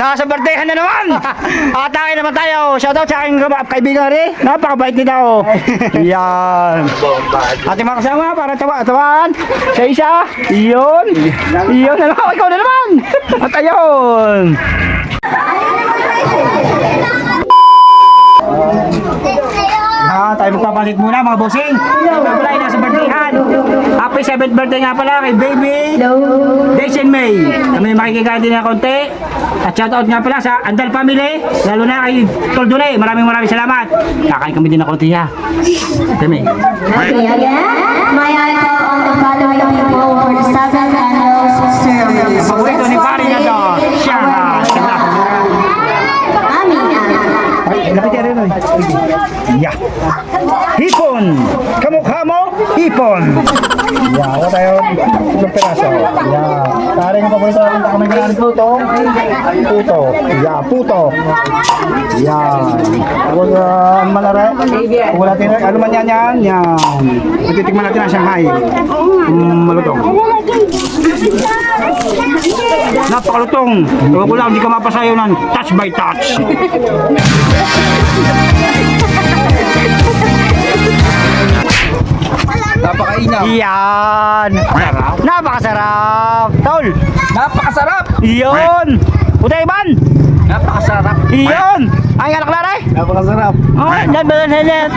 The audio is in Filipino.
Nasa birthdayhan na naman. Atake naman tayo. Shoutout sa aking kaibigan rin. Napakabait nito. Yan. Ating mga kasama para tawaan. Sa isa. Iyon. Iyon na naman. Ikaw na naman. At ayun. Tayo magpapalit muna mga bossing. Wala na sa birthdayhan. Happy 7th birthday nga pala kay baby Days and May. Kami makikikain din ng konti. At shoutout nga pala sa Andal Family. Lalo na kay Toldule. Maraming salamat. Kakain kami din ng konti ha. Kami. Okay, again, may I call on the following people for the 7th annual service. Paborito ni Pari na to. Siya. Lapit yan rin. Yeah. Hipon. Kamukha mo? Hipon. Yeah, wala tayo ng peraso. Yeah. Tari nga paborito natin na kami ganaan puto. Puto. Yeah, puto. Yan. Tapos malare. Kung natin, ano man yan? Yan. Ititikman natin ang Shanghai. Malutong. Napakalutong. Ewan ko lang, hindi ka mapasayo ng touch by touch. Napakainaw. Yan. Napakasarap. Tol. Napakasarap. Iyon. Utay Iban. Napakasarap. Iyon. Ay, anak laray. Napakasarap. Oh, yan ba yan?